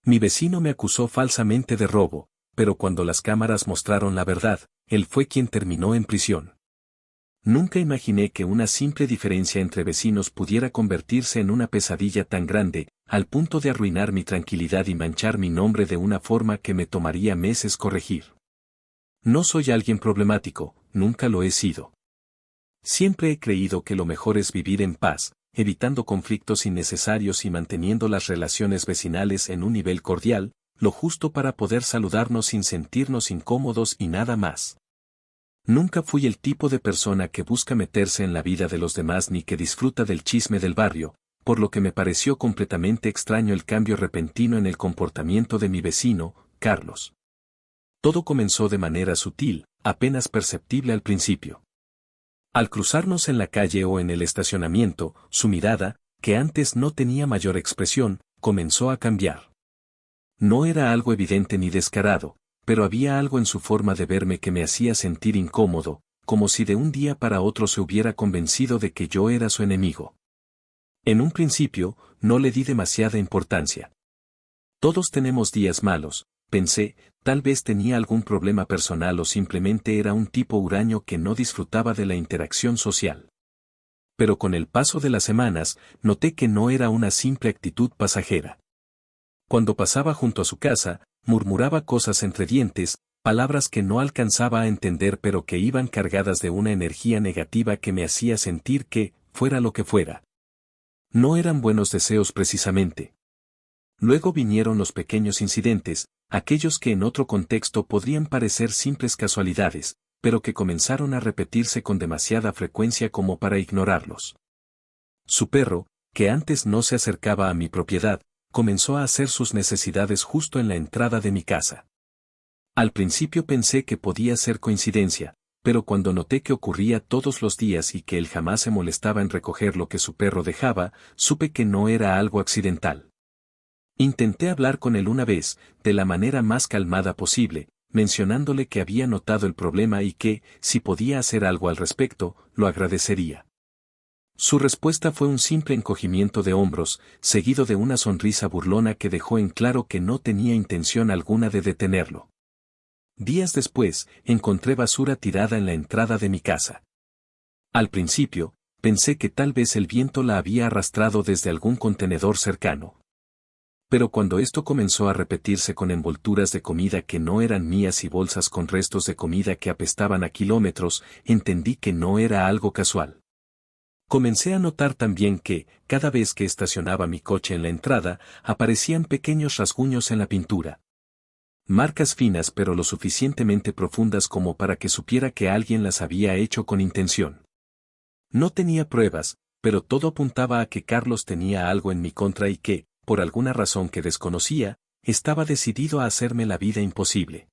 Mi vecino me acusó falsamente de robo, pero cuando las cámaras mostraron la verdad, él fue quien terminó en prisión. Nunca imaginé que una simple diferencia entre vecinos pudiera convertirse en una pesadilla tan grande, al punto de arruinar mi tranquilidad y manchar mi nombre de una forma que me tomaría meses corregir. No soy alguien problemático, nunca lo he sido. Siempre he creído que lo mejor es vivir en paz, evitando conflictos innecesarios y manteniendo las relaciones vecinales en un nivel cordial, lo justo para poder saludarnos sin sentirnos incómodos y nada más. Nunca fui el tipo de persona que busca meterse en la vida de los demás ni que disfruta del chisme del barrio, por lo que me pareció completamente extraño el cambio repentino en el comportamiento de mi vecino, Carlos. Todo comenzó de manera sutil, apenas perceptible al principio. Al cruzarnos en la calle o en el estacionamiento, su mirada, que antes no tenía mayor expresión, comenzó a cambiar. No era algo evidente ni descarado, pero había algo en su forma de verme que me hacía sentir incómodo, como si de un día para otro se hubiera convencido de que yo era su enemigo. En un principio, no le di demasiada importancia. Todos tenemos días malos, pensé, tal vez tenía algún problema personal o simplemente era un tipo huraño que no disfrutaba de la interacción social. Pero con el paso de las semanas, noté que no era una simple actitud pasajera. Cuando pasaba junto a su casa, murmuraba cosas entre dientes, palabras que no alcanzaba a entender pero que iban cargadas de una energía negativa que me hacía sentir que, fuera lo que fuera, no eran buenos deseos precisamente. Luego vinieron los pequeños incidentes, aquellos que en otro contexto podrían parecer simples casualidades, pero que comenzaron a repetirse con demasiada frecuencia como para ignorarlos. Su perro, que antes no se acercaba a mi propiedad, comenzó a hacer sus necesidades justo en la entrada de mi casa. Al principio pensé que podía ser coincidencia, pero cuando noté que ocurría todos los días y que él jamás se molestaba en recoger lo que su perro dejaba, supe que no era algo accidental. Intenté hablar con él una vez, de la manera más calmada posible, mencionándole que había notado el problema y que, si podía hacer algo al respecto, lo agradecería. Su respuesta fue un simple encogimiento de hombros, seguido de una sonrisa burlona que dejó en claro que no tenía intención alguna de detenerlo. Días después, encontré basura tirada en la entrada de mi casa. Al principio, pensé que tal vez el viento la había arrastrado desde algún contenedor cercano. Pero cuando esto comenzó a repetirse con envolturas de comida que no eran mías y bolsas con restos de comida que apestaban a kilómetros, entendí que no era algo casual. Comencé a notar también que, cada vez que estacionaba mi coche en la entrada, aparecían pequeños rasguños en la pintura. Marcas finas pero lo suficientemente profundas como para que supiera que alguien las había hecho con intención. No tenía pruebas, pero todo apuntaba a que Carlos tenía algo en mi contra y que, por alguna razón que desconocía, estaba decidido a hacerme la vida imposible.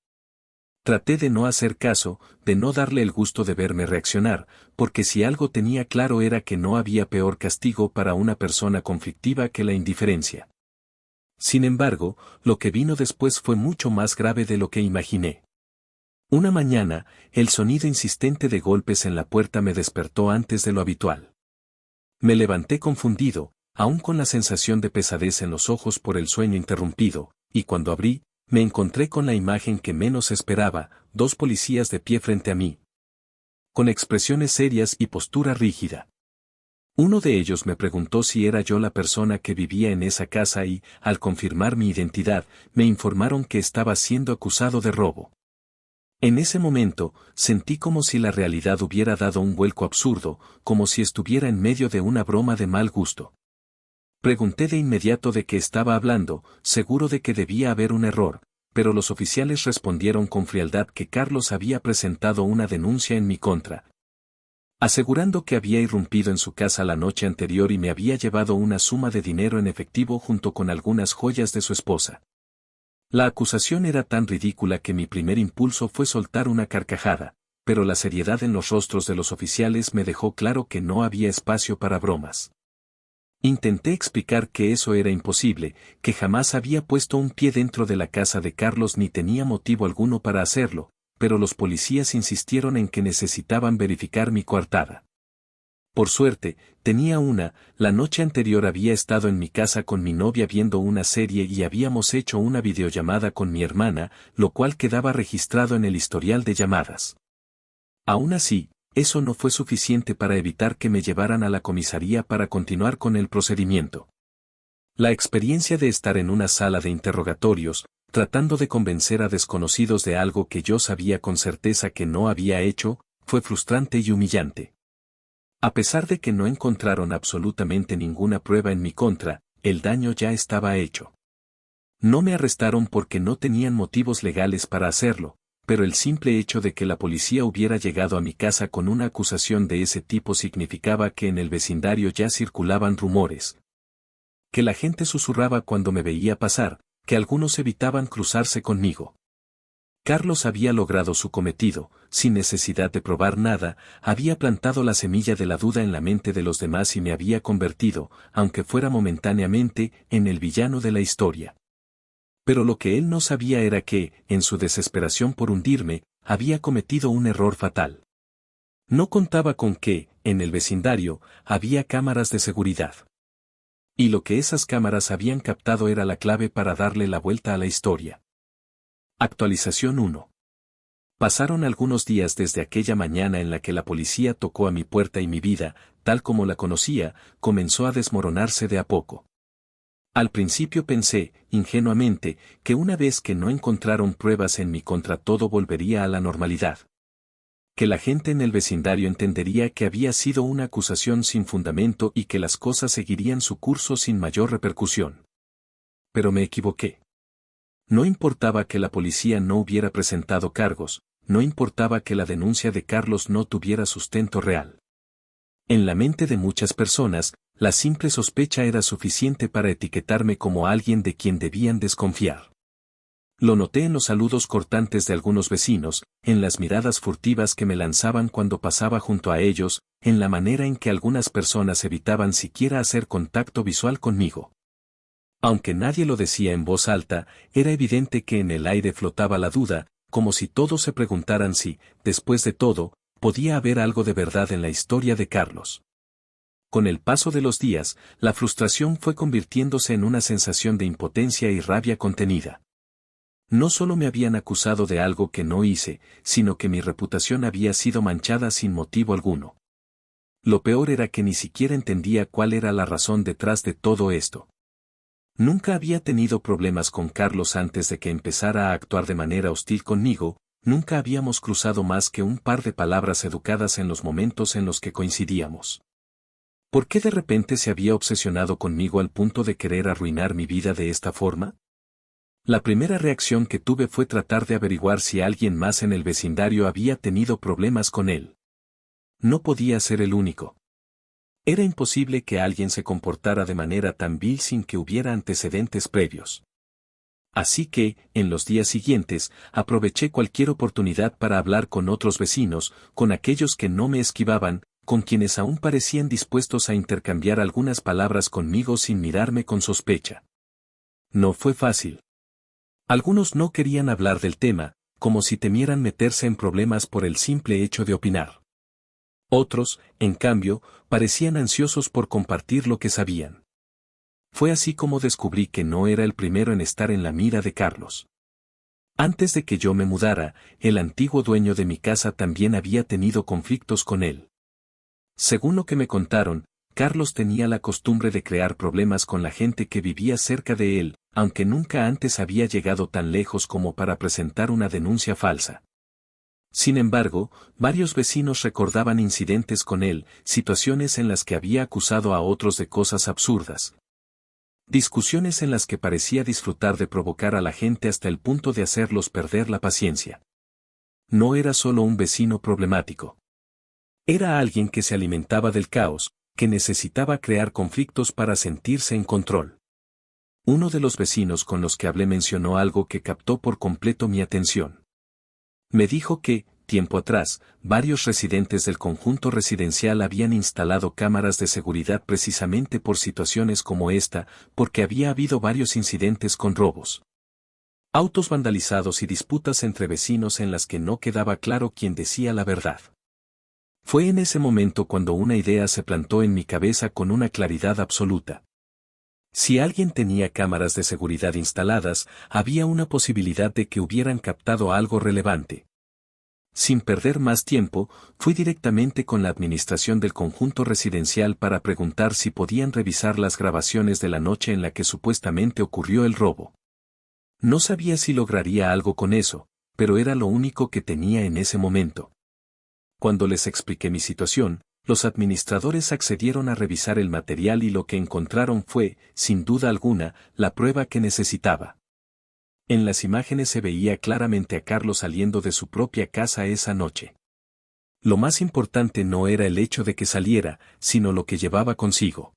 Traté de no hacer caso, de no darle el gusto de verme reaccionar, porque si algo tenía claro era que no había peor castigo para una persona conflictiva que la indiferencia. Sin embargo, lo que vino después fue mucho más grave de lo que imaginé. Una mañana, el sonido insistente de golpes en la puerta me despertó antes de lo habitual. Me levanté confundido, aún con la sensación de pesadez en los ojos por el sueño interrumpido, y cuando abrí, me encontré con la imagen que menos esperaba, 2 policías de pie frente a mí, con expresiones serias y postura rígida. Uno de ellos me preguntó si era yo la persona que vivía en esa casa y, al confirmar mi identidad, me informaron que estaba siendo acusado de robo. En ese momento, sentí como si la realidad hubiera dado un vuelco absurdo, como si estuviera en medio de una broma de mal gusto. Pregunté de inmediato de qué estaba hablando, seguro de que debía haber un error, pero los oficiales respondieron con frialdad que Carlos había presentado una denuncia en mi contra, asegurando que había irrumpido en su casa la noche anterior y me había llevado una suma de dinero en efectivo junto con algunas joyas de su esposa. La acusación era tan ridícula que mi primer impulso fue soltar una carcajada, pero la seriedad en los rostros de los oficiales me dejó claro que no había espacio para bromas. Intenté explicar que eso era imposible, que jamás había puesto un pie dentro de la casa de Carlos ni tenía motivo alguno para hacerlo, pero los policías insistieron en que necesitaban verificar mi coartada. Por suerte, tenía una. La noche anterior había estado en mi casa con mi novia viendo una serie y habíamos hecho una videollamada con mi hermana, lo cual quedaba registrado en el historial de llamadas. Aún así, eso no fue suficiente para evitar que me llevaran a la comisaría para continuar con el procedimiento. La experiencia de estar en una sala de interrogatorios, tratando de convencer a desconocidos de algo que yo sabía con certeza que no había hecho, fue frustrante y humillante. A pesar de que no encontraron absolutamente ninguna prueba en mi contra, el daño ya estaba hecho. No me arrestaron porque no tenían motivos legales para hacerlo, pero el simple hecho de que la policía hubiera llegado a mi casa con una acusación de ese tipo significaba que en el vecindario ya circulaban rumores. Que la gente susurraba cuando me veía pasar, que algunos evitaban cruzarse conmigo. Carlos había logrado su cometido, sin necesidad de probar nada, había plantado la semilla de la duda en la mente de los demás y me había convertido, aunque fuera momentáneamente, en el villano de la historia. Pero lo que él no sabía era que, en su desesperación por hundirme, había cometido un error fatal. No contaba con que, en el vecindario, había cámaras de seguridad. Y lo que esas cámaras habían captado era la clave para darle la vuelta a la historia. Actualización 1. Pasaron algunos días desde aquella mañana en la que la policía tocó a mi puerta y mi vida, tal como la conocía, comenzó a desmoronarse de a poco. Al principio pensé, ingenuamente, que una vez que no encontraron pruebas en mi contra todo volvería a la normalidad. Que la gente en el vecindario entendería que había sido una acusación sin fundamento y que las cosas seguirían su curso sin mayor repercusión. Pero me equivoqué. No importaba que la policía no hubiera presentado cargos, no importaba que la denuncia de Carlos no tuviera sustento real. En la mente de muchas personas, la simple sospecha era suficiente para etiquetarme como alguien de quien debían desconfiar. Lo noté en los saludos cortantes de algunos vecinos, en las miradas furtivas que me lanzaban cuando pasaba junto a ellos, en la manera en que algunas personas evitaban siquiera hacer contacto visual conmigo. Aunque nadie lo decía en voz alta, era evidente que en el aire flotaba la duda, como si todos se preguntaran si, después de todo, podía haber algo de verdad en la historia de Carlos. Con el paso de los días, la frustración fue convirtiéndose en una sensación de impotencia y rabia contenida. No solo me habían acusado de algo que no hice, sino que mi reputación había sido manchada sin motivo alguno. Lo peor era que ni siquiera entendía cuál era la razón detrás de todo esto. Nunca había tenido problemas con Carlos antes de que empezara a actuar de manera hostil conmigo, nunca habíamos cruzado más que un par de palabras educadas en los momentos en los que coincidíamos. ¿Por qué de repente se había obsesionado conmigo al punto de querer arruinar mi vida de esta forma? La primera reacción que tuve fue tratar de averiguar si alguien más en el vecindario había tenido problemas con él. No podía ser el único. Era imposible que alguien se comportara de manera tan vil sin que hubiera antecedentes previos. Así que, en los días siguientes, aproveché cualquier oportunidad para hablar con otros vecinos, con aquellos que no me esquivaban, con quienes aún parecían dispuestos a intercambiar algunas palabras conmigo sin mirarme con sospecha. No fue fácil. Algunos no querían hablar del tema, como si temieran meterse en problemas por el simple hecho de opinar. Otros, en cambio, parecían ansiosos por compartir lo que sabían. Fue así como descubrí que no era el primero en estar en la mira de Carlos. Antes de que yo me mudara, el antiguo dueño de mi casa también había tenido conflictos con él. Según lo que me contaron, Carlos tenía la costumbre de crear problemas con la gente que vivía cerca de él, aunque nunca antes había llegado tan lejos como para presentar una denuncia falsa. Sin embargo, varios vecinos recordaban incidentes con él, situaciones en las que había acusado a otros de cosas absurdas. Discusiones en las que parecía disfrutar de provocar a la gente hasta el punto de hacerlos perder la paciencia. No era solo un vecino problemático. Era alguien que se alimentaba del caos, que necesitaba crear conflictos para sentirse en control. Uno de los vecinos con los que hablé mencionó algo que captó por completo mi atención. Me dijo que, tiempo atrás, varios residentes del conjunto residencial habían instalado cámaras de seguridad precisamente por situaciones como esta, porque había habido varios incidentes con robos. Autos vandalizados y disputas entre vecinos en las que no quedaba claro quién decía la verdad. Fue en ese momento cuando una idea se plantó en mi cabeza con una claridad absoluta. Si alguien tenía cámaras de seguridad instaladas, había una posibilidad de que hubieran captado algo relevante. Sin perder más tiempo, fui directamente con la administración del conjunto residencial para preguntar si podían revisar las grabaciones de la noche en la que supuestamente ocurrió el robo. No sabía si lograría algo con eso, pero era lo único que tenía en ese momento. Cuando les expliqué mi situación, los administradores accedieron a revisar el material y lo que encontraron fue, sin duda alguna, la prueba que necesitaba. En las imágenes se veía claramente a Carlos saliendo de su propia casa esa noche. Lo más importante no era el hecho de que saliera, sino lo que llevaba consigo.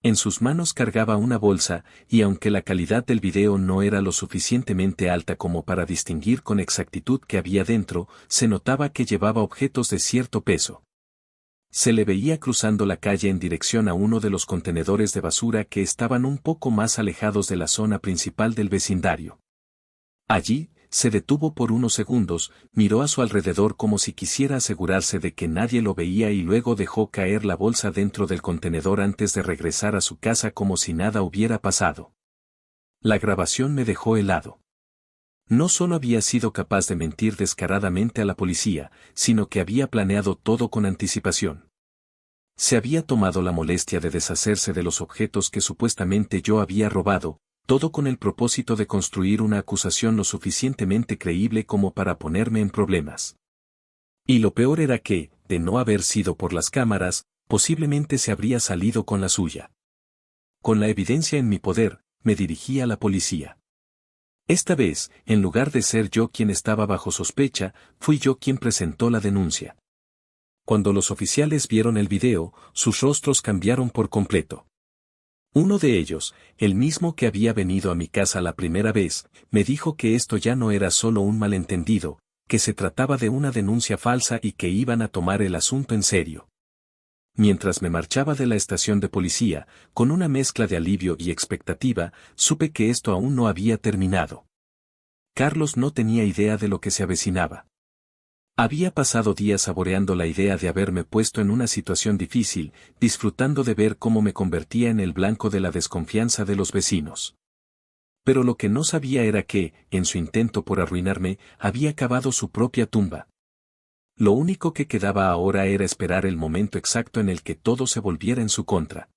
En sus manos cargaba una bolsa, y aunque la calidad del video no era lo suficientemente alta como para distinguir con exactitud qué había dentro, se notaba que llevaba objetos de cierto peso. Se le veía cruzando la calle en dirección a uno de los contenedores de basura que estaban un poco más alejados de la zona principal del vecindario. Allí, se detuvo por unos segundos, miró a su alrededor como si quisiera asegurarse de que nadie lo veía y luego dejó caer la bolsa dentro del contenedor antes de regresar a su casa como si nada hubiera pasado. La grabación me dejó helado. No solo había sido capaz de mentir descaradamente a la policía, sino que había planeado todo con anticipación. Se había tomado la molestia de deshacerse de los objetos que supuestamente yo había robado, todo con el propósito de construir una acusación lo suficientemente creíble como para ponerme en problemas. Y lo peor era que, de no haber sido por las cámaras, posiblemente se habría salido con la suya. Con la evidencia en mi poder, me dirigí a la policía. Esta vez, en lugar de ser yo quien estaba bajo sospecha, fui yo quien presentó la denuncia. Cuando los oficiales vieron el video, sus rostros cambiaron por completo. Uno de ellos, el mismo que había venido a mi casa la primera vez, me dijo que esto ya no era solo un malentendido, que se trataba de una denuncia falsa y que iban a tomar el asunto en serio. Mientras me marchaba de la estación de policía, con una mezcla de alivio y expectativa, supe que esto aún no había terminado. Carlos no tenía idea de lo que se avecinaba. Había pasado días saboreando la idea de haberme puesto en una situación difícil, disfrutando de ver cómo me convertía en el blanco de la desconfianza de los vecinos. Pero lo que no sabía era que, en su intento por arruinarme, había cavado su propia tumba. Lo único que quedaba ahora era esperar el momento exacto en el que todo se volviera en su contra.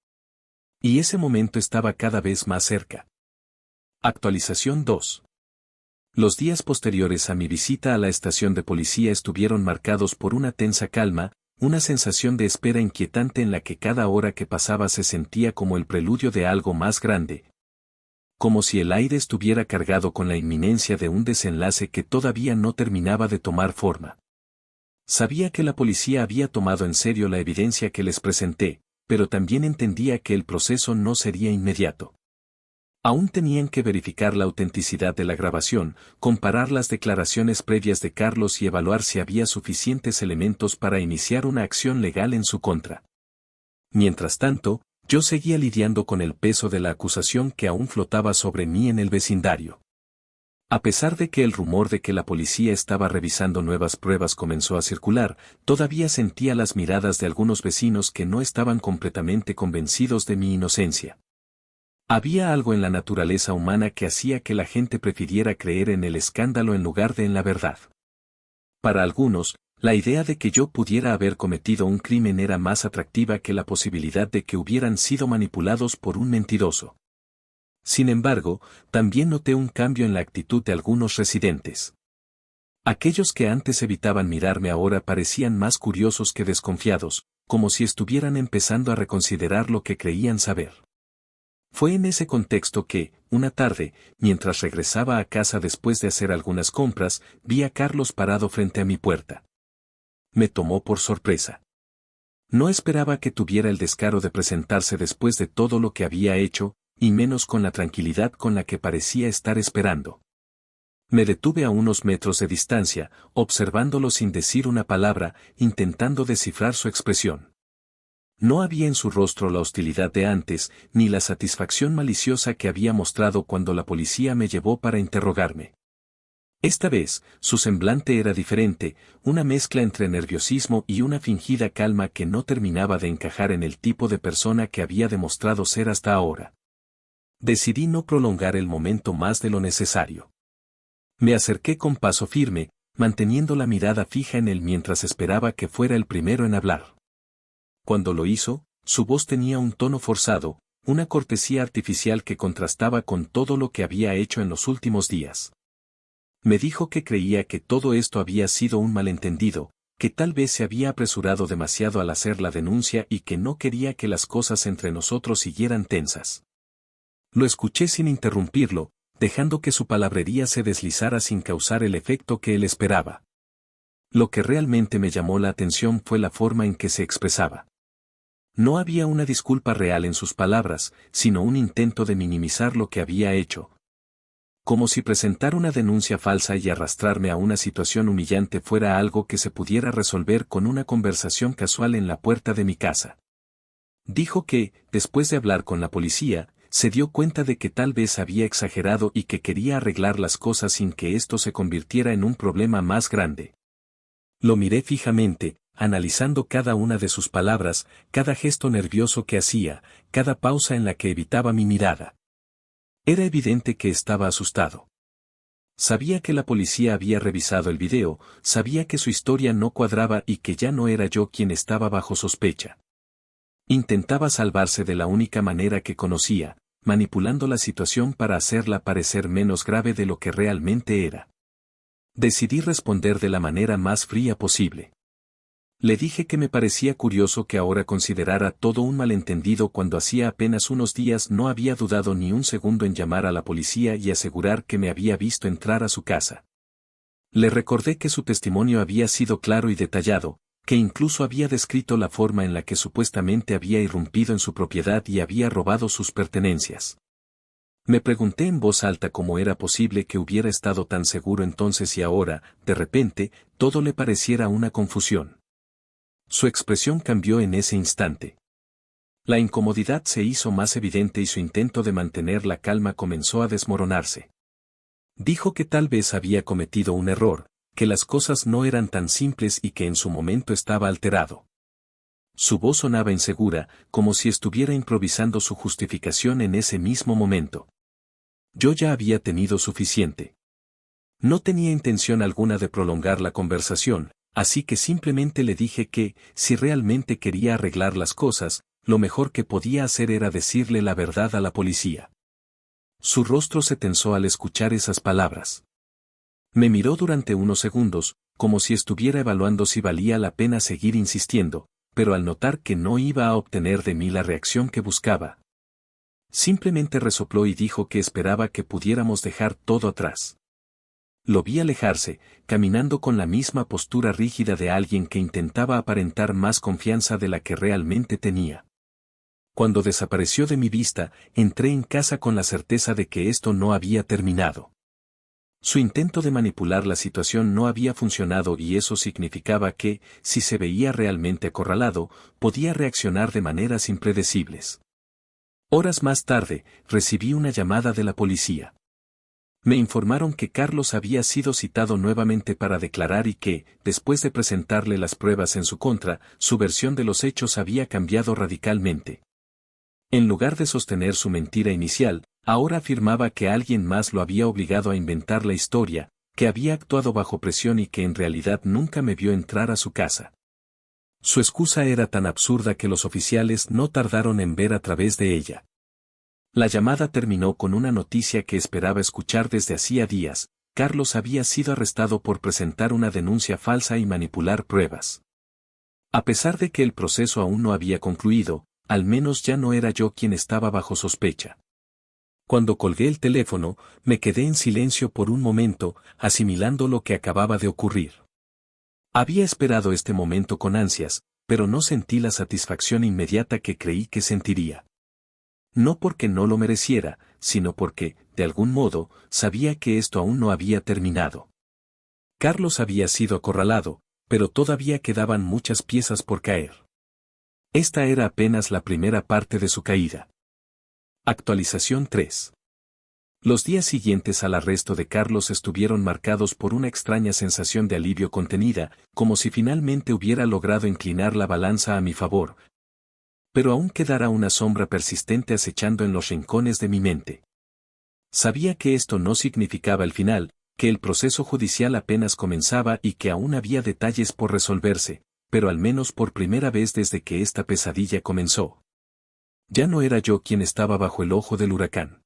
Y ese momento estaba cada vez más cerca. Actualización 2. Los días posteriores a mi visita a la estación de policía estuvieron marcados por una tensa calma, una sensación de espera inquietante en la que cada hora que pasaba se sentía como el preludio de algo más grande. Como si el aire estuviera cargado con la inminencia de un desenlace que todavía no terminaba de tomar forma. Sabía que la policía había tomado en serio la evidencia que les presenté, pero también entendía que el proceso no sería inmediato. Aún tenían que verificar la autenticidad de la grabación, comparar las declaraciones previas de Carlos y evaluar si había suficientes elementos para iniciar una acción legal en su contra. Mientras tanto, yo seguía lidiando con el peso de la acusación que aún flotaba sobre mí en el vecindario. A pesar de que el rumor de que la policía estaba revisando nuevas pruebas comenzó a circular, todavía sentía las miradas de algunos vecinos que no estaban completamente convencidos de mi inocencia. Había algo en la naturaleza humana que hacía que la gente prefiriera creer en el escándalo en lugar de en la verdad. Para algunos, la idea de que yo pudiera haber cometido un crimen era más atractiva que la posibilidad de que hubieran sido manipulados por un mentiroso. Sin embargo, también noté un cambio en la actitud de algunos residentes. Aquellos que antes evitaban mirarme ahora parecían más curiosos que desconfiados, como si estuvieran empezando a reconsiderar lo que creían saber. Fue en ese contexto que, una tarde, mientras regresaba a casa después de hacer algunas compras, vi a Carlos parado frente a mi puerta. Me tomó por sorpresa. No esperaba que tuviera el descaro de presentarse después de todo lo que había hecho, y menos con la tranquilidad con la que parecía estar esperando. Me detuve a unos metros de distancia, observándolo sin decir una palabra, intentando descifrar su expresión. No había en su rostro la hostilidad de antes, ni la satisfacción maliciosa que había mostrado cuando la policía me llevó para interrogarme. Esta vez, su semblante era diferente, una mezcla entre nerviosismo y una fingida calma que no terminaba de encajar en el tipo de persona que había demostrado ser hasta ahora. Decidí no prolongar el momento más de lo necesario. Me acerqué con paso firme, manteniendo la mirada fija en él mientras esperaba que fuera el primero en hablar. Cuando lo hizo, su voz tenía un tono forzado, una cortesía artificial que contrastaba con todo lo que había hecho en los últimos días. Me dijo que creía que todo esto había sido un malentendido, que tal vez se había apresurado demasiado al hacer la denuncia y que no quería que las cosas entre nosotros siguieran tensas. Lo escuché sin interrumpirlo, dejando que su palabrería se deslizara sin causar el efecto que él esperaba. Lo que realmente me llamó la atención fue la forma en que se expresaba. No había una disculpa real en sus palabras, sino un intento de minimizar lo que había hecho. Como si presentar una denuncia falsa y arrastrarme a una situación humillante fuera algo que se pudiera resolver con una conversación casual en la puerta de mi casa. Dijo que, después de hablar con la policía, se dio cuenta de que tal vez había exagerado y que quería arreglar las cosas sin que esto se convirtiera en un problema más grande. Lo miré fijamente, analizando cada una de sus palabras, cada gesto nervioso que hacía, cada pausa en la que evitaba mi mirada. Era evidente que estaba asustado. Sabía que la policía había revisado el video, sabía que su historia no cuadraba y que ya no era yo quien estaba bajo sospecha. Intentaba salvarse de la única manera que conocía, manipulando la situación para hacerla parecer menos grave de lo que realmente era. Decidí responder de la manera más fría posible. Le dije que me parecía curioso que ahora considerara todo un malentendido cuando hacía apenas unos días no había dudado ni un segundo en llamar a la policía y asegurar que me había visto entrar a su casa. Le recordé que su testimonio había sido claro y detallado, que incluso había descrito la forma en la que supuestamente había irrumpido en su propiedad y había robado sus pertenencias. Me pregunté en voz alta cómo era posible que hubiera estado tan seguro entonces y ahora, de repente, todo le pareciera una confusión. Su expresión cambió en ese instante. La incomodidad se hizo más evidente y su intento de mantener la calma comenzó a desmoronarse. Dijo que tal vez había cometido un error, que las cosas no eran tan simples y que en su momento estaba alterado. Su voz sonaba insegura, como si estuviera improvisando su justificación en ese mismo momento. Yo ya había tenido suficiente. No tenía intención alguna de prolongar la conversación, así que simplemente le dije que, si realmente quería arreglar las cosas, lo mejor que podía hacer era decirle la verdad a la policía. Su rostro se tensó al escuchar esas palabras. Me miró durante unos segundos, como si estuviera evaluando si valía la pena seguir insistiendo, pero al notar que no iba a obtener de mí la reacción que buscaba, simplemente resopló y dijo que esperaba que pudiéramos dejar todo atrás. Lo vi alejarse, caminando con la misma postura rígida de alguien que intentaba aparentar más confianza de la que realmente tenía. Cuando desapareció de mi vista, entré en casa con la certeza de que esto no había terminado. Su intento de manipular la situación no había funcionado y eso significaba que, si se veía realmente acorralado, podía reaccionar de maneras impredecibles. Horas más tarde, recibí una llamada de la policía. Me informaron que Carlos había sido citado nuevamente para declarar y que, después de presentarle las pruebas en su contra, su versión de los hechos había cambiado radicalmente. En lugar de sostener su mentira inicial, ahora afirmaba que alguien más lo había obligado a inventar la historia, que había actuado bajo presión y que en realidad nunca me vio entrar a su casa. Su excusa era tan absurda que los oficiales no tardaron en ver a través de ella. La llamada terminó con una noticia que esperaba escuchar desde hacía días: Carlos había sido arrestado por presentar una denuncia falsa y manipular pruebas. A pesar de que el proceso aún no había concluido, al menos ya no era yo quien estaba bajo sospecha. Cuando colgué el teléfono, me quedé en silencio por un momento, asimilando lo que acababa de ocurrir. Había esperado este momento con ansias, pero no sentí la satisfacción inmediata que creí que sentiría. No porque no lo mereciera, sino porque, de algún modo, sabía que esto aún no había terminado. Carlos había sido acorralado, pero todavía quedaban muchas piezas por caer. Esta era apenas la primera parte de su caída. Actualización 3. Los días siguientes al arresto de Carlos estuvieron marcados por una extraña sensación de alivio contenida, como si finalmente hubiera logrado inclinar la balanza a mi favor. Pero aún quedara una sombra persistente acechando en los rincones de mi mente. Sabía que esto no significaba el final, que el proceso judicial apenas comenzaba y que aún había detalles por resolverse, pero al menos por primera vez desde que esta pesadilla comenzó. Ya no era yo quien estaba bajo el ojo del huracán.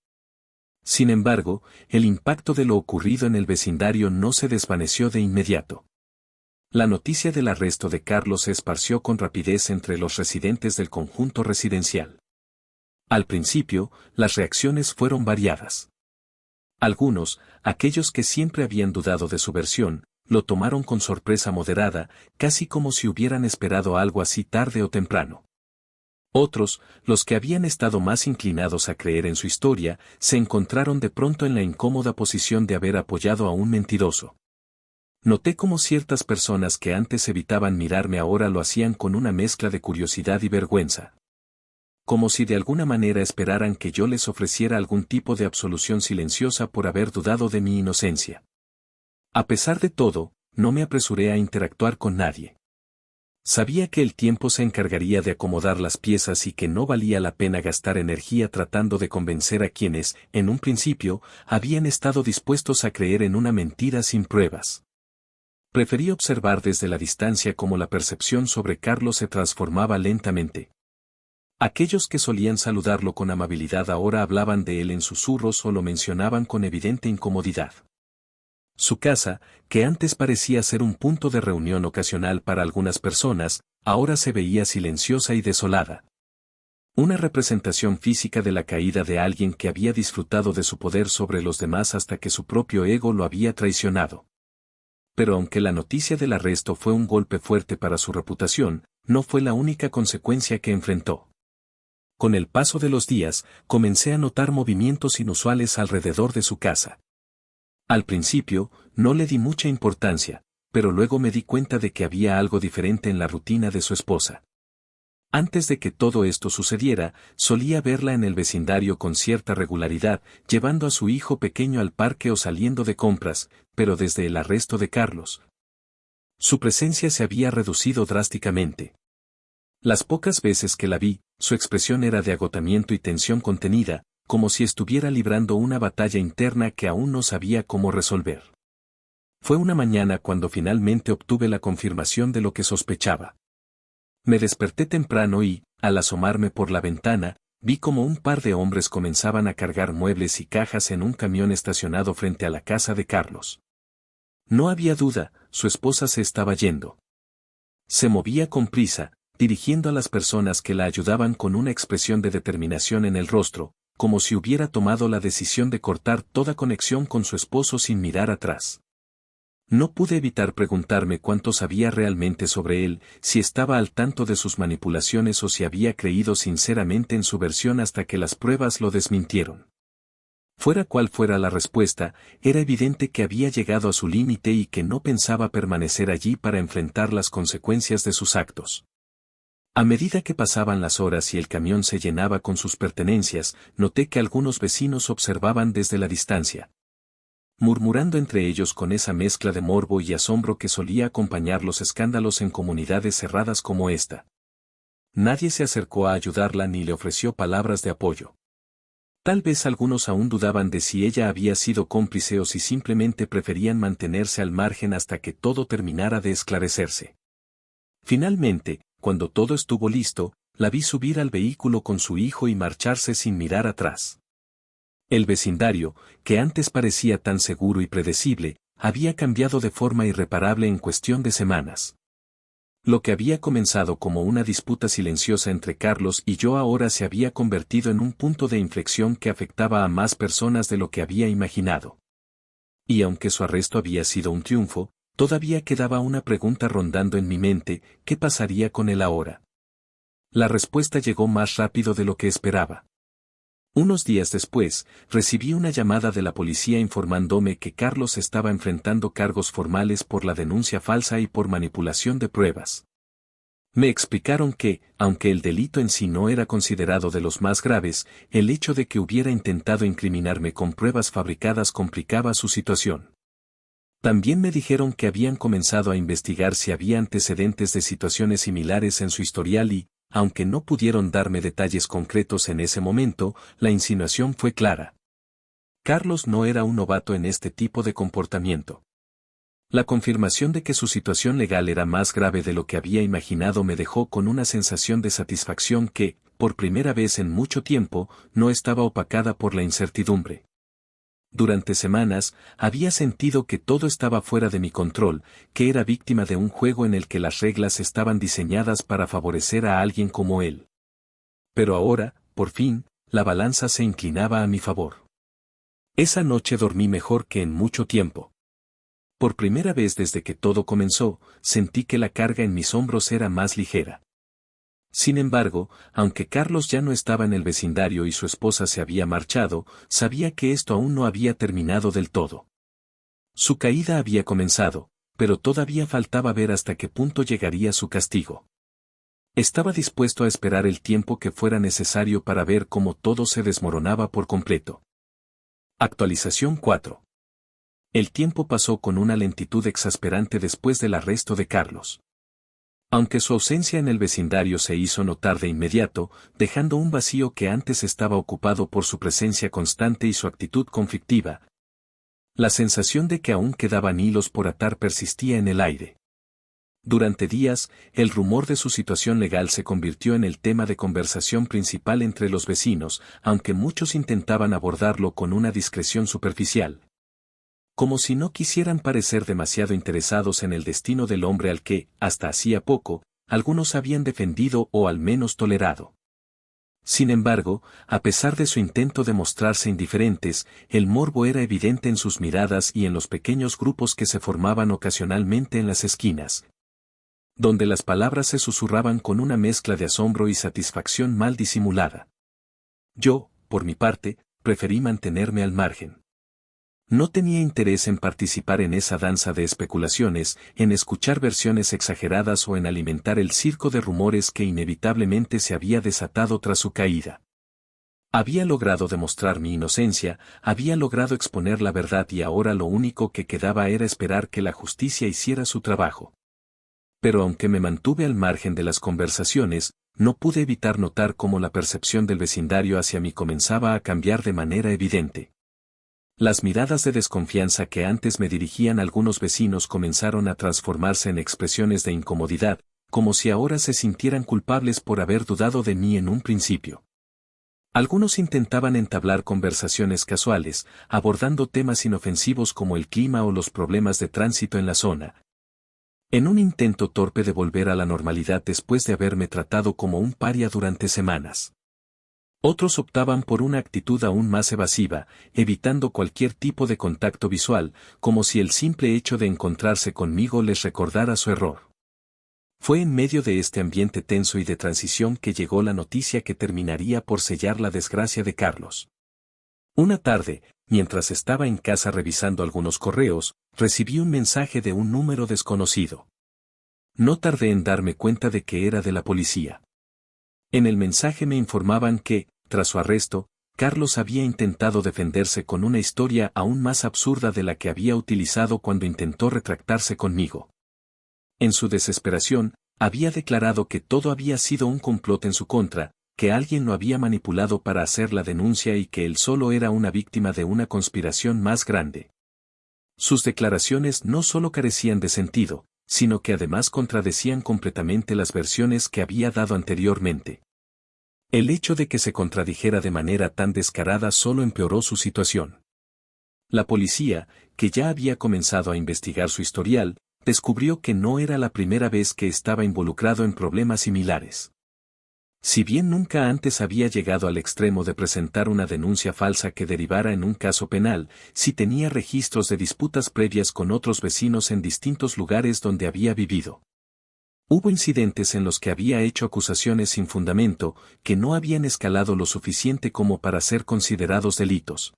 Sin embargo, el impacto de lo ocurrido en el vecindario no se desvaneció de inmediato. La noticia del arresto de Carlos se esparció con rapidez entre los residentes del conjunto residencial. Al principio, las reacciones fueron variadas. Algunos, aquellos que siempre habían dudado de su versión, lo tomaron con sorpresa moderada, casi como si hubieran esperado algo así tarde o temprano. Otros, los que habían estado más inclinados a creer en su historia, se encontraron de pronto en la incómoda posición de haber apoyado a un mentiroso. Noté cómo ciertas personas que antes evitaban mirarme ahora lo hacían con una mezcla de curiosidad y vergüenza. Como si de alguna manera esperaran que yo les ofreciera algún tipo de absolución silenciosa por haber dudado de mi inocencia. A pesar de todo, no me apresuré a interactuar con nadie. Sabía que el tiempo se encargaría de acomodar las piezas y que no valía la pena gastar energía tratando de convencer a quienes, en un principio, habían estado dispuestos a creer en una mentira sin pruebas. Preferí observar desde la distancia cómo la percepción sobre Carlos se transformaba lentamente. Aquellos que solían saludarlo con amabilidad ahora hablaban de él en susurros o lo mencionaban con evidente incomodidad. Su casa, que antes parecía ser un punto de reunión ocasional para algunas personas, ahora se veía silenciosa y desolada. Una representación física de la caída de alguien que había disfrutado de su poder sobre los demás hasta que su propio ego lo había traicionado. Pero aunque la noticia del arresto fue un golpe fuerte para su reputación, no fue la única consecuencia que enfrentó. Con el paso de los días, comencé a notar movimientos inusuales alrededor de su casa. Al principio, no le di mucha importancia, pero luego me di cuenta de que había algo diferente en la rutina de su esposa. Antes de que todo esto sucediera, solía verla en el vecindario con cierta regularidad, llevando a su hijo pequeño al parque o saliendo de compras, pero desde el arresto de Carlos, su presencia se había reducido drásticamente. Las pocas veces que la vi, su expresión era de agotamiento y tensión contenida, como si estuviera librando una batalla interna que aún no sabía cómo resolver. Fue una mañana cuando finalmente obtuve la confirmación de lo que sospechaba. Me desperté temprano y, al asomarme por la ventana, vi como un par de hombres comenzaban a cargar muebles y cajas en un camión estacionado frente a la casa de Carlos. No había duda, su esposa se estaba yendo. Se movía con prisa, dirigiendo a las personas que la ayudaban con una expresión de determinación en el rostro, como si hubiera tomado la decisión de cortar toda conexión con su esposo sin mirar atrás. No pude evitar preguntarme cuánto sabía realmente sobre él, si estaba al tanto de sus manipulaciones o si había creído sinceramente en su versión hasta que las pruebas lo desmintieron. Fuera cual fuera la respuesta, era evidente que había llegado a su límite y que no pensaba permanecer allí para enfrentar las consecuencias de sus actos. A medida que pasaban las horas y el camión se llenaba con sus pertenencias, noté que algunos vecinos observaban desde la distancia, murmurando entre ellos con esa mezcla de morbo y asombro que solía acompañar los escándalos en comunidades cerradas como esta. Nadie se acercó a ayudarla ni le ofreció palabras de apoyo. Tal vez algunos aún dudaban de si ella había sido cómplice o si simplemente preferían mantenerse al margen hasta que todo terminara de esclarecerse. Finalmente, cuando todo estuvo listo, la vi subir al vehículo con su hijo y marcharse sin mirar atrás. El vecindario, que antes parecía tan seguro y predecible, había cambiado de forma irreparable en cuestión de semanas. Lo que había comenzado como una disputa silenciosa entre Carlos y yo ahora se había convertido en un punto de inflexión que afectaba a más personas de lo que había imaginado. Y aunque su arresto había sido un triunfo, todavía quedaba una pregunta rondando en mi mente: ¿qué pasaría con él ahora? La respuesta llegó más rápido de lo que esperaba. Unos días después, recibí una llamada de la policía informándome que Carlos estaba enfrentando cargos formales por la denuncia falsa y por manipulación de pruebas. Me explicaron que, aunque el delito en sí no era considerado de los más graves, el hecho de que hubiera intentado incriminarme con pruebas fabricadas complicaba su situación. También me dijeron que habían comenzado a investigar si había antecedentes de situaciones similares en su historial y, aunque no pudieron darme detalles concretos en ese momento, la insinuación fue clara. Carlos no era un novato en este tipo de comportamiento. La confirmación de que su situación legal era más grave de lo que había imaginado me dejó con una sensación de satisfacción que, por primera vez en mucho tiempo, no estaba opacada por la incertidumbre. Durante semanas, había sentido que todo estaba fuera de mi control, que era víctima de un juego en el que las reglas estaban diseñadas para favorecer a alguien como él. Pero ahora, por fin, la balanza se inclinaba a mi favor. Esa noche dormí mejor que en mucho tiempo. Por primera vez desde que todo comenzó, sentí que la carga en mis hombros era más ligera. Sin embargo, aunque Carlos ya no estaba en el vecindario y su esposa se había marchado, sabía que esto aún no había terminado del todo. Su caída había comenzado, pero todavía faltaba ver hasta qué punto llegaría su castigo. Estaba dispuesto a esperar el tiempo que fuera necesario para ver cómo todo se desmoronaba por completo. Actualización 4. El tiempo pasó con una lentitud exasperante después del arresto de Carlos. Aunque su ausencia en el vecindario se hizo notar de inmediato, dejando un vacío que antes estaba ocupado por su presencia constante y su actitud conflictiva, la sensación de que aún quedaban hilos por atar persistía en el aire. Durante días, el rumor de su situación legal se convirtió en el tema de conversación principal entre los vecinos, aunque muchos intentaban abordarlo con una discreción superficial. Como si no quisieran parecer demasiado interesados en el destino del hombre al que, hasta hacía poco, algunos habían defendido o al menos tolerado. Sin embargo, a pesar de su intento de mostrarse indiferentes, el morbo era evidente en sus miradas y en los pequeños grupos que se formaban ocasionalmente en las esquinas, donde las palabras se susurraban con una mezcla de asombro y satisfacción mal disimulada. Yo, por mi parte, preferí mantenerme al margen. No tenía interés en participar en esa danza de especulaciones, en escuchar versiones exageradas o en alimentar el circo de rumores que inevitablemente se había desatado tras su caída. Había logrado demostrar mi inocencia, había logrado exponer la verdad y ahora lo único que quedaba era esperar que la justicia hiciera su trabajo. Pero aunque me mantuve al margen de las conversaciones, no pude evitar notar cómo la percepción del vecindario hacia mí comenzaba a cambiar de manera evidente. Las miradas de desconfianza que antes me dirigían algunos vecinos comenzaron a transformarse en expresiones de incomodidad, como si ahora se sintieran culpables por haber dudado de mí en un principio. Algunos intentaban entablar conversaciones casuales, abordando temas inofensivos como el clima o los problemas de tránsito en la zona, en un intento torpe de volver a la normalidad después de haberme tratado como un paria durante semanas. Otros optaban por una actitud aún más evasiva, evitando cualquier tipo de contacto visual, como si el simple hecho de encontrarse conmigo les recordara su error. Fue en medio de este ambiente tenso y de transición que llegó la noticia que terminaría por sellar la desgracia de Carlos. Una tarde, mientras estaba en casa revisando algunos correos, recibí un mensaje de un número desconocido. No tardé en darme cuenta de que era de la policía. En el mensaje me informaban que, tras su arresto, Carlos había intentado defenderse con una historia aún más absurda de la que había utilizado cuando intentó retractarse conmigo. En su desesperación, había declarado que todo había sido un complot en su contra, que alguien lo había manipulado para hacer la denuncia y que él solo era una víctima de una conspiración más grande. Sus declaraciones no solo carecían de sentido, sino que además contradecían completamente las versiones que había dado anteriormente. El hecho de que se contradijera de manera tan descarada solo empeoró su situación. La policía, que ya había comenzado a investigar su historial, descubrió que no era la primera vez que estaba involucrado en problemas similares. Si bien nunca antes había llegado al extremo de presentar una denuncia falsa que derivara en un caso penal, sí tenía registros de disputas previas con otros vecinos en distintos lugares donde había vivido. Hubo incidentes en los que había hecho acusaciones sin fundamento, que no habían escalado lo suficiente como para ser considerados delitos,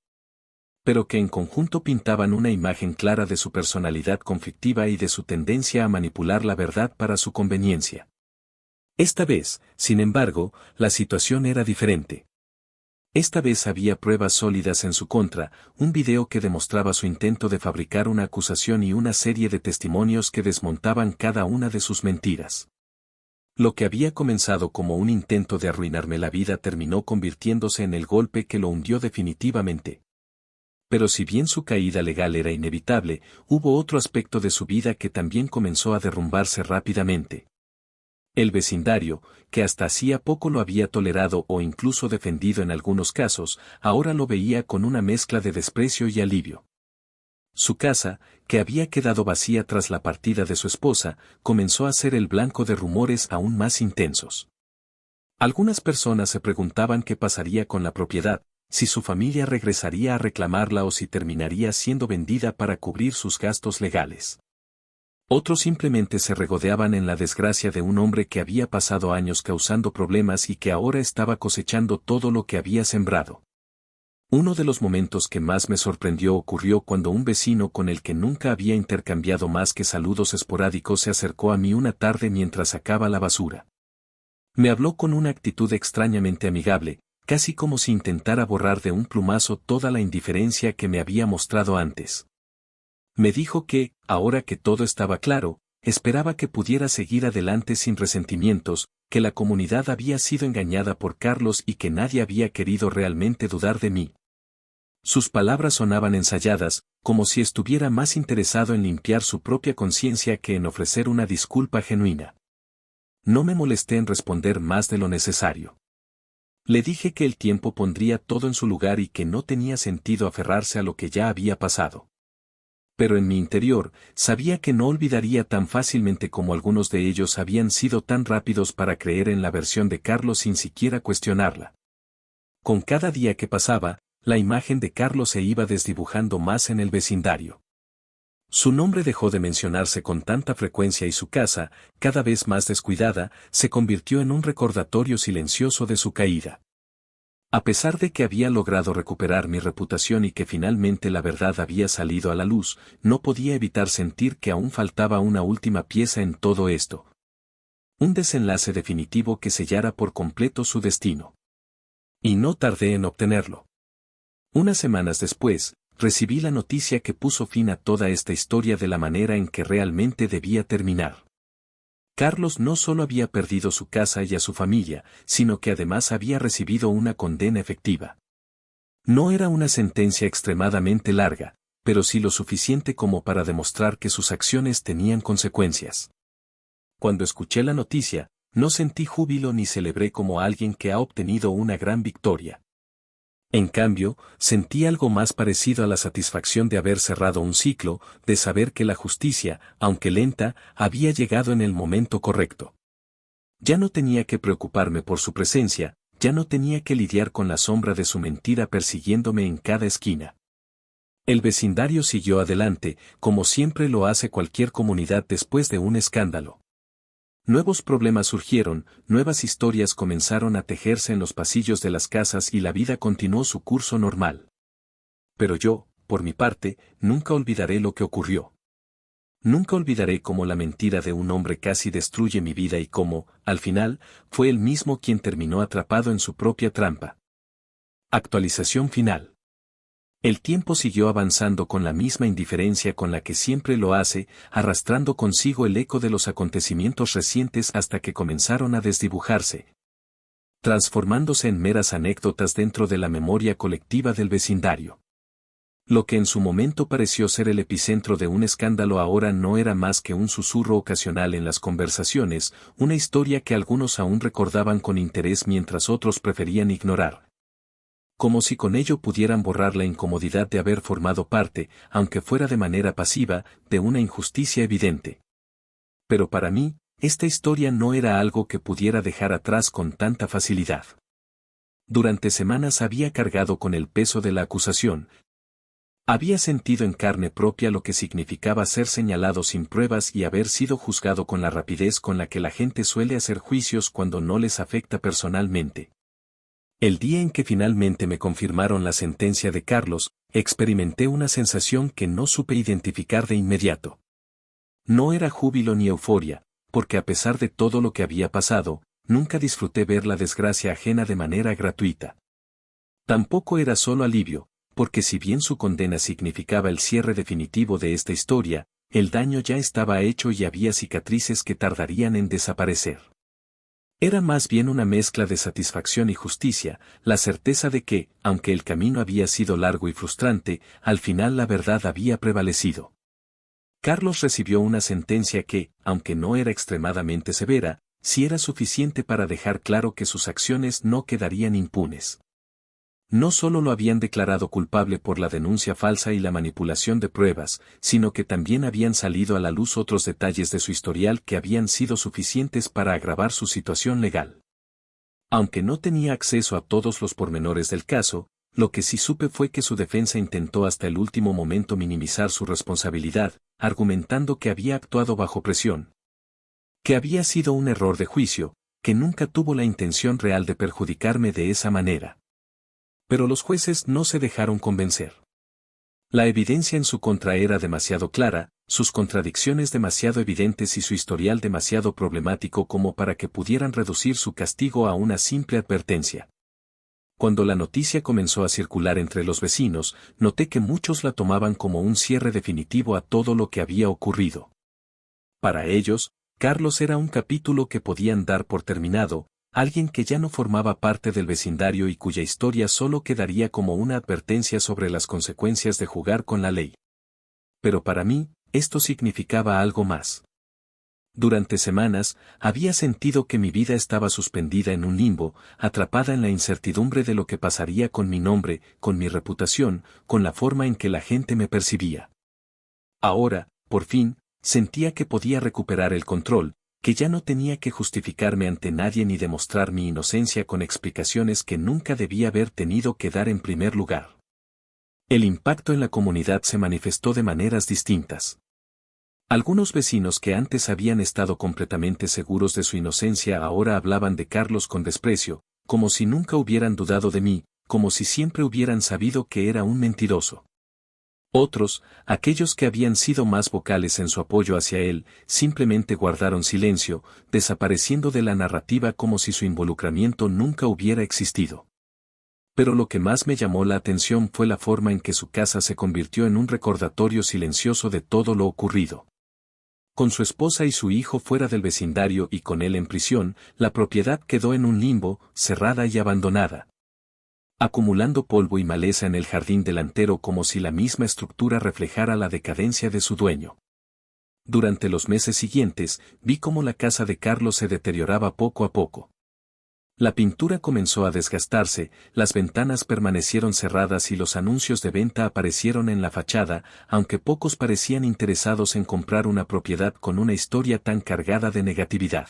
pero que en conjunto pintaban una imagen clara de su personalidad conflictiva y de su tendencia a manipular la verdad para su conveniencia. Esta vez, sin embargo, la situación era diferente. Esta vez había pruebas sólidas en su contra, un video que demostraba su intento de fabricar una acusación y una serie de testimonios que desmontaban cada una de sus mentiras. Lo que había comenzado como un intento de arruinarme la vida terminó convirtiéndose en el golpe que lo hundió definitivamente. Pero si bien su caída legal era inevitable, hubo otro aspecto de su vida que también comenzó a derrumbarse rápidamente. El vecindario, que hasta hacía poco lo había tolerado o incluso defendido en algunos casos, ahora lo veía con una mezcla de desprecio y alivio. Su casa, que había quedado vacía tras la partida de su esposa, comenzó a ser el blanco de rumores aún más intensos. Algunas personas se preguntaban qué pasaría con la propiedad, si su familia regresaría a reclamarla o si terminaría siendo vendida para cubrir sus gastos legales. Otros simplemente se regodeaban en la desgracia de un hombre que había pasado años causando problemas y que ahora estaba cosechando todo lo que había sembrado. Uno de los momentos que más me sorprendió ocurrió cuando un vecino con el que nunca había intercambiado más que saludos esporádicos se acercó a mí una tarde mientras sacaba la basura. Me habló con una actitud extrañamente amigable, casi como si intentara borrar de un plumazo toda la indiferencia que me había mostrado antes. Me dijo que, ahora que todo estaba claro, esperaba que pudiera seguir adelante sin resentimientos, que la comunidad había sido engañada por Carlos y que nadie había querido realmente dudar de mí. Sus palabras sonaban ensayadas, como si estuviera más interesado en limpiar su propia conciencia que en ofrecer una disculpa genuina. No me molesté en responder más de lo necesario. Le dije que el tiempo pondría todo en su lugar y que no tenía sentido aferrarse a lo que ya había pasado. Pero en mi interior, sabía que no olvidaría tan fácilmente como algunos de ellos habían sido tan rápidos para creer en la versión de Carlos sin siquiera cuestionarla. Con cada día que pasaba, la imagen de Carlos se iba desdibujando más en el vecindario. Su nombre dejó de mencionarse con tanta frecuencia y su casa, cada vez más descuidada, se convirtió en un recordatorio silencioso de su caída. A pesar de que había logrado recuperar mi reputación y que finalmente la verdad había salido a la luz, no podía evitar sentir que aún faltaba una última pieza en todo esto. Un desenlace definitivo que sellara por completo su destino. Y no tardé en obtenerlo. Unas semanas después, recibí la noticia que puso fin a toda esta historia de la manera en que realmente debía terminar. Carlos no solo había perdido su casa y a su familia, sino que además había recibido una condena efectiva. No era una sentencia extremadamente larga, pero sí lo suficiente como para demostrar que sus acciones tenían consecuencias. Cuando escuché la noticia, no sentí júbilo ni celebré como alguien que ha obtenido una gran victoria. En cambio, sentí algo más parecido a la satisfacción de haber cerrado un ciclo, de saber que la justicia, aunque lenta, había llegado en el momento correcto. Ya no tenía que preocuparme por su presencia, ya no tenía que lidiar con la sombra de su mentira persiguiéndome en cada esquina. El vecindario siguió adelante, como siempre lo hace cualquier comunidad después de un escándalo. Nuevos problemas surgieron, nuevas historias comenzaron a tejerse en los pasillos de las casas y la vida continuó su curso normal. Pero yo, por mi parte, nunca olvidaré lo que ocurrió. Nunca olvidaré cómo la mentira de un hombre casi destruye mi vida y cómo, al final, fue él mismo quien terminó atrapado en su propia trampa. Actualización final. El tiempo siguió avanzando con la misma indiferencia con la que siempre lo hace, arrastrando consigo el eco de los acontecimientos recientes hasta que comenzaron a desdibujarse, transformándose en meras anécdotas dentro de la memoria colectiva del vecindario. Lo que en su momento pareció ser el epicentro de un escándalo ahora no era más que un susurro ocasional en las conversaciones, una historia que algunos aún recordaban con interés mientras otros preferían ignorar. Como si con ello pudieran borrar la incomodidad de haber formado parte, aunque fuera de manera pasiva, de una injusticia evidente. Pero para mí, esta historia no era algo que pudiera dejar atrás con tanta facilidad. Durante semanas había cargado con el peso de la acusación. Había sentido en carne propia lo que significaba ser señalado sin pruebas y haber sido juzgado con la rapidez con la que la gente suele hacer juicios cuando no les afecta personalmente. El día en que finalmente me confirmaron la sentencia de Carlos, experimenté una sensación que no supe identificar de inmediato. No era júbilo ni euforia, porque a pesar de todo lo que había pasado, nunca disfruté ver la desgracia ajena de manera gratuita. Tampoco era solo alivio, porque si bien su condena significaba el cierre definitivo de esta historia, el daño ya estaba hecho y había cicatrices que tardarían en desaparecer. Era más bien una mezcla de satisfacción y justicia, la certeza de que, aunque el camino había sido largo y frustrante, al final la verdad había prevalecido. Carlos recibió una sentencia que, aunque no era extremadamente severa, sí era suficiente para dejar claro que sus acciones no quedarían impunes. No solo lo habían declarado culpable por la denuncia falsa y la manipulación de pruebas, sino que también habían salido a la luz otros detalles de su historial que habían sido suficientes para agravar su situación legal. Aunque no tenía acceso a todos los pormenores del caso, lo que sí supe fue que su defensa intentó hasta el último momento minimizar su responsabilidad, argumentando que había actuado bajo presión, que había sido un error de juicio, que nunca tuvo la intención real de perjudicarme de esa manera. Pero los jueces no se dejaron convencer. La evidencia en su contra era demasiado clara, sus contradicciones demasiado evidentes y su historial demasiado problemático como para que pudieran reducir su castigo a una simple advertencia. Cuando la noticia comenzó a circular entre los vecinos, noté que muchos la tomaban como un cierre definitivo a todo lo que había ocurrido. Para ellos, Carlos era un capítulo que podían dar por terminado, alguien que ya no formaba parte del vecindario y cuya historia solo quedaría como una advertencia sobre las consecuencias de jugar con la ley. Pero para mí, esto significaba algo más. Durante semanas, había sentido que mi vida estaba suspendida en un limbo, atrapada en la incertidumbre de lo que pasaría con mi nombre, con mi reputación, con la forma en que la gente me percibía. Ahora, por fin, sentía que podía recuperar el control, que ya no tenía que justificarme ante nadie ni demostrar mi inocencia con explicaciones que nunca debía haber tenido que dar en primer lugar. El impacto en la comunidad se manifestó de maneras distintas. Algunos vecinos que antes habían estado completamente seguros de su inocencia ahora hablaban de Carlos con desprecio, como si nunca hubieran dudado de mí, como si siempre hubieran sabido que era un mentiroso. Otros, aquellos que habían sido más vocales en su apoyo hacia él, simplemente guardaron silencio, desapareciendo de la narrativa como si su involucramiento nunca hubiera existido. Pero lo que más me llamó la atención fue la forma en que su casa se convirtió en un recordatorio silencioso de todo lo ocurrido. Con su esposa y su hijo fuera del vecindario y con él en prisión, la propiedad quedó en un limbo, cerrada y abandonada, acumulando polvo y maleza en el jardín delantero como si la misma estructura reflejara la decadencia de su dueño. Durante los meses siguientes, vi cómo la casa de Carlos se deterioraba poco a poco. La pintura comenzó a desgastarse, las ventanas permanecieron cerradas y los anuncios de venta aparecieron en la fachada, aunque pocos parecían interesados en comprar una propiedad con una historia tan cargada de negatividad.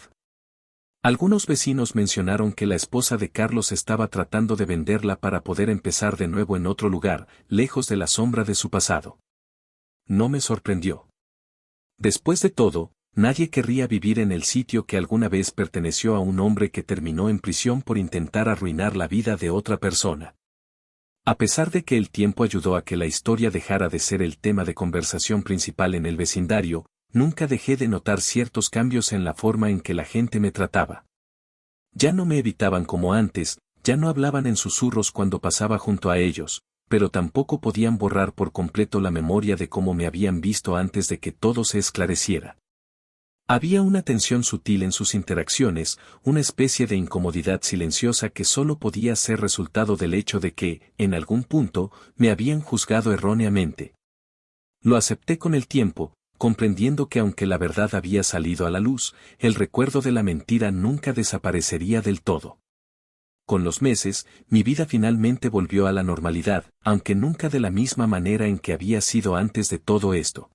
Algunos vecinos mencionaron que la esposa de Carlos estaba tratando de venderla para poder empezar de nuevo en otro lugar, lejos de la sombra de su pasado. No me sorprendió. Después de todo, nadie querría vivir en el sitio que alguna vez perteneció a un hombre que terminó en prisión por intentar arruinar la vida de otra persona. A pesar de que el tiempo ayudó a que la historia dejara de ser el tema de conversación principal en el vecindario, nunca dejé de notar ciertos cambios en la forma en que la gente me trataba. Ya no me evitaban como antes, ya no hablaban en susurros cuando pasaba junto a ellos, pero tampoco podían borrar por completo la memoria de cómo me habían visto antes de que todo se esclareciera. Había una tensión sutil en sus interacciones, una especie de incomodidad silenciosa que solo podía ser resultado del hecho de que, en algún punto, me habían juzgado erróneamente. Lo acepté con el tiempo, comprendiendo que aunque la verdad había salido a la luz, el recuerdo de la mentira nunca desaparecería del todo. Con los meses, mi vida finalmente volvió a la normalidad, aunque nunca de la misma manera en que había sido antes de todo esto.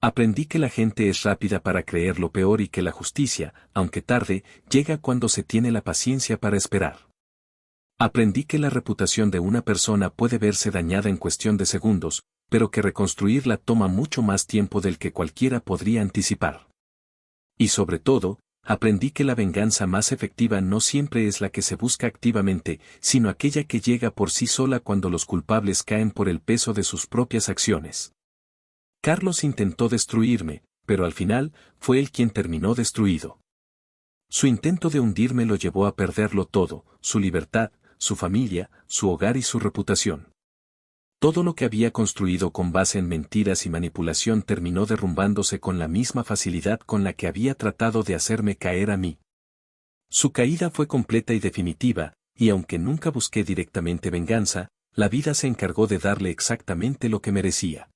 Aprendí que la gente es rápida para creer lo peor y que la justicia, aunque tarde, llega cuando se tiene la paciencia para esperar. Aprendí que la reputación de una persona puede verse dañada en cuestión de segundos, pero que reconstruirla toma mucho más tiempo del que cualquiera podría anticipar. Y sobre todo, aprendí que la venganza más efectiva no siempre es la que se busca activamente, sino aquella que llega por sí sola cuando los culpables caen por el peso de sus propias acciones. Carlos intentó destruirme, pero al final, fue él quien terminó destruido. Su intento de hundirme lo llevó a perderlo todo, su libertad, su familia, su hogar y su reputación. Todo lo que había construido con base en mentiras y manipulación terminó derrumbándose con la misma facilidad con la que había tratado de hacerme caer a mí. Su caída fue completa y definitiva, y aunque nunca busqué directamente venganza, la vida se encargó de darle exactamente lo que merecía.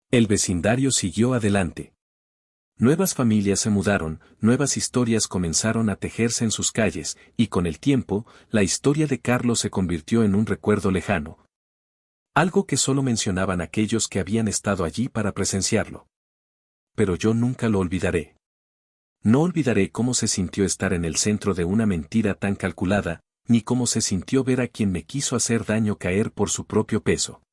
El vecindario siguió adelante. Nuevas familias se mudaron, nuevas historias comenzaron a tejerse en sus calles, y con el tiempo, la historia de Carlos se convirtió en un recuerdo lejano. Algo que solo mencionaban aquellos que habían estado allí para presenciarlo. Pero yo nunca lo olvidaré. No olvidaré cómo se sintió estar en el centro de una mentira tan calculada, ni cómo se sintió ver a quien me quiso hacer daño caer por su propio peso.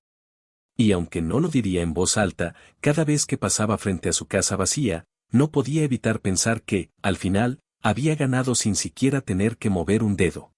Y aunque no lo diría en voz alta, cada vez que pasaba frente a su casa vacía, no podía evitar pensar que, al final, había ganado sin siquiera tener que mover un dedo.